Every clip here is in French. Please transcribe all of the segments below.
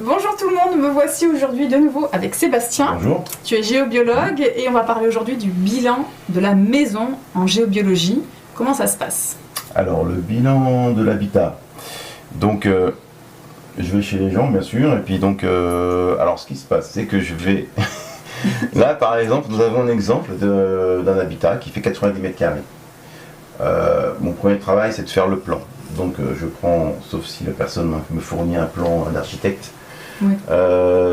Bonjour tout le monde, me voici aujourd'hui de nouveau avec Sébastien. Bonjour. Tu es géobiologue et on va parler aujourd'hui du bilan de la maison en géobiologie. Comment ça se passe? Alors le bilan de l'habitat. Donc je vais chez les gens bien sûr et puis donc alors ce qui se passe c'est que je vais là par exemple nous avons un exemple d'un habitat qui fait 90 mètres carrés. Mon premier travail c'est de faire le plan. Donc je prends, sauf si la personne me fournit un plan d'architecte, oui.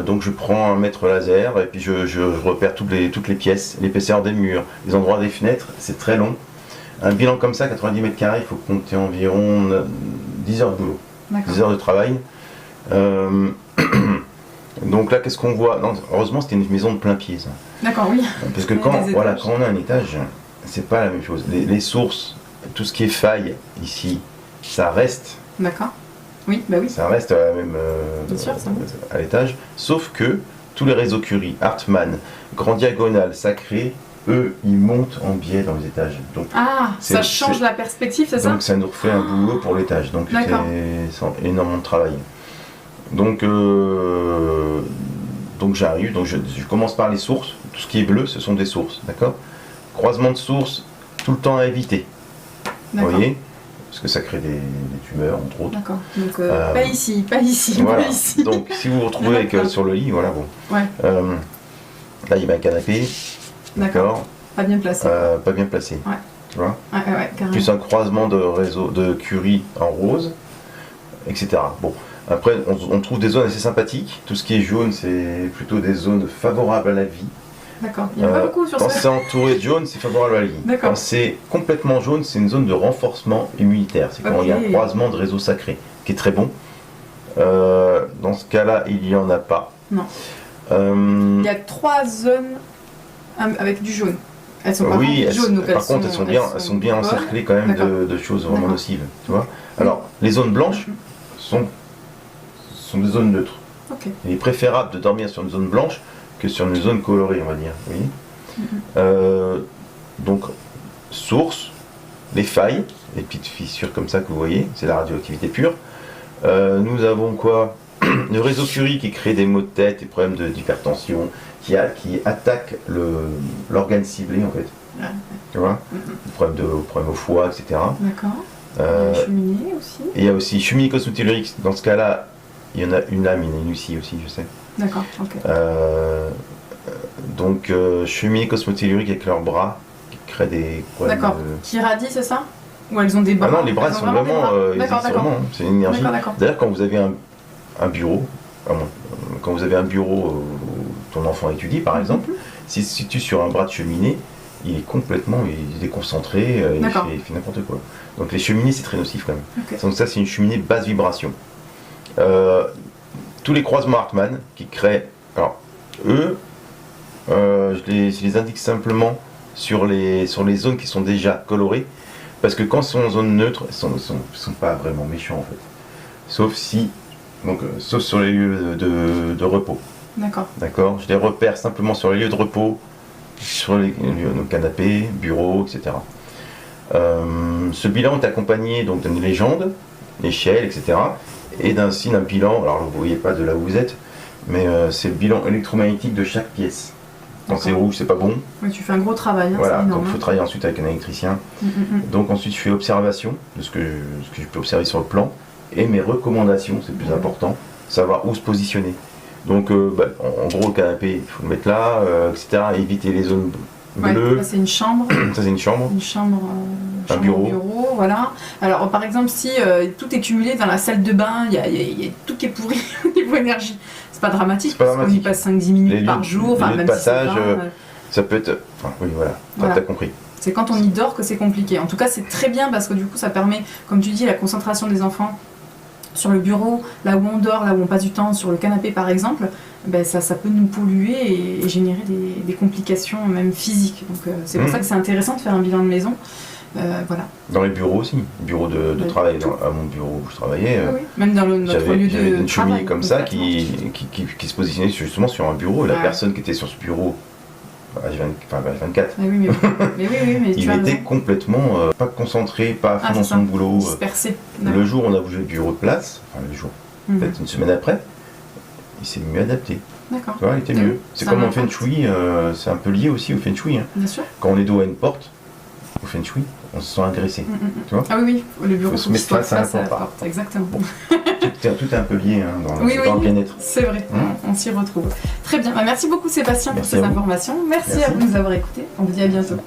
Donc je prends un mètre laser et puis je repère toutes les pièces, l'épaisseur des murs, les endroits des fenêtres, c'est très long. Un bilan comme ça, 90 mètres carrés, il faut compter environ 10 heures de boulot, 10 heures de travail. Donc là, qu'est-ce qu'on voit? Non, heureusement, c'était une maison de plein pied. Ça. D'accord, oui. Parce que quand on a un étage, c'est pas la même chose. Les sources, tout ce qui est faille ici, ça reste. D'accord. Oui, bah oui. Ça reste à la même à l'étage, sauf que tous les réseaux Curie, Hartmann, Grand Diagonal, Sacré, eux, ils montent en biais dans les étages. Donc, ça change la perspective, c'est ça? Donc ça nous refait un boulot pour l'étage. Donc c'est énormément de travail. Donc j'arrive, donc je commence par les sources. Tout ce qui est bleu, ce sont des sources, d'accord? Croisement de sources, tout le temps à éviter. Vous voyez? Parce que ça crée des tumeurs, entre autres. D'accord. Donc pas ici, voilà. pas ici. Donc si vous vous retrouvez sur le lit, voilà, bon. Ouais. Là, il y a un canapé. D'accord. Pas bien placé. Pas bien placé. Ouais. Tu vois? Ouais, carrément. Plus un croisement de réseau de Curie en rose, etc. Bon. Après, on trouve des zones assez sympathiques. Tout ce qui est jaune, c'est plutôt des zones favorables à la vie. D'accord. Il n'y a pas beaucoup sur ça. Quand c'est entouré de jaune, c'est favorable à la vie. Quand c'est complètement jaune, c'est une zone de renforcement immunitaire. C'est quand il y a un croisement de réseaux sacrés, qui est très bon. Dans ce cas-là, il n'y en a pas. Non. Il y a 3 zones avec du jaune. Elles sont pas jaunes, donc par contre, elles sont bien encerclées quand même de choses vraiment nocives. Tu vois. Alors, les zones blanches sont des zones neutres. Okay. Il est préférable de dormir sur une zone blanche que sur une zone colorée, on va dire. Oui. Donc, source, les failles, les petites fissures comme ça que vous voyez, c'est la radioactivité pure. Nous avons quoi? Le réseau Curie qui crée des maux de tête, des problèmes d'hypertension, qui attaque l'organe ciblé en fait. Tu vois? Problème au foie, etc. D'accord. Cheminée aussi. Et il y a aussi cheminée cosmétellurique. Dans ce cas-là, il y en a une là, mais il y en a une ici aussi, je sais. D'accord, ok. Donc, cheminée cosmétellurique avec leurs bras qui créent des problèmes. D'accord. Qui radient, c'est ça? Ou elles ont des bras? Ah non, les bras sont vraiment. C'est une énergie. D'ailleurs, quand vous avez un bureau, quand vous avez un bureau où ton enfant étudie, par exemple, s'il se situe sur un bras de cheminée, il est complètement déconcentré, il fait n'importe quoi. Donc les cheminées, c'est très nocif quand même. Donc ça, c'est une cheminée basse vibration. Tous les croisements Hartmann qui créent, alors eux, je les indique simplement sur les zones qui sont déjà colorées, parce que quand ils sont en zone neutre, ils sont pas vraiment méchants en fait, sauf sur les lieux de repos. D'accord. Je les repère simplement sur les lieux de repos, sur les lieux de canapés, bureaux, etc. Ce bilan est accompagné donc d'une légende, échelle, etc. et d'un bilan, alors vous ne voyez pas de là où vous êtes, mais c'est le bilan électromagnétique de chaque pièce. Quand c'est rouge, c'est pas bon. Oui, tu fais un gros travail. Voilà, donc il faut travailler ensuite avec un électricien. Donc ensuite, je fais observation de ce que je peux observer sur le plan, et mes recommandations, c'est le plus important, savoir où se positionner. Donc en gros, le canapé, il faut le mettre là, etc. Éviter les zones bleues. Ça c'est une chambre. Ça c'est une chambre. Un bureau. Voilà. Alors par exemple, si tout est cumulé dans la salle de bain, il y a tout qui est pourri au niveau énergie. C'est pas dramatique, parce qu'on y passe 5-10 minutes par jour. Les lieux de passage, ça peut être... Enfin, oui, voilà, t'as compris. C'est quand on y dort que c'est compliqué. En tout cas, c'est très bien parce que du coup, ça permet, comme tu dis, la concentration des enfants sur le bureau, là où on dort, là où on passe du temps, sur le canapé par exemple, ça peut nous polluer et générer des complications même physiques. Donc c'est pour ça que c'est intéressant de faire un bilan de maison. Voilà. Dans les bureaux aussi, bureau de travail, à mon bureau où je travaillais, même dans notre lieu de j'avais une cheminée travail, comme ça qui se positionnait justement sur un bureau, et la personne qui était sur ce bureau, H24, mais il était complètement pas concentré, pas à fond dans son boulot. Dispersé. Le jour où on a bougé le bureau de place, enfin le jour, peut-être une semaine après, il s'est mieux adapté. D'accord. Tu vois, il était mieux. C'est comme en Feng Shui, c'est un peu lié aussi au Feng Shui. Hein. Bien sûr. Quand on est dos à une porte, au Feng Shui, on se sent agressé. Tu vois, ah oui, le bureau faut se mettre face à la porte. Exactement. Bon. Tout est un peu lié hein, dans le bien-être. C'est vrai, on s'y retrouve. Très bien, merci beaucoup Sébastien pour ces informations. Merci à vous de nous avoir écoutés. On vous dit à bientôt.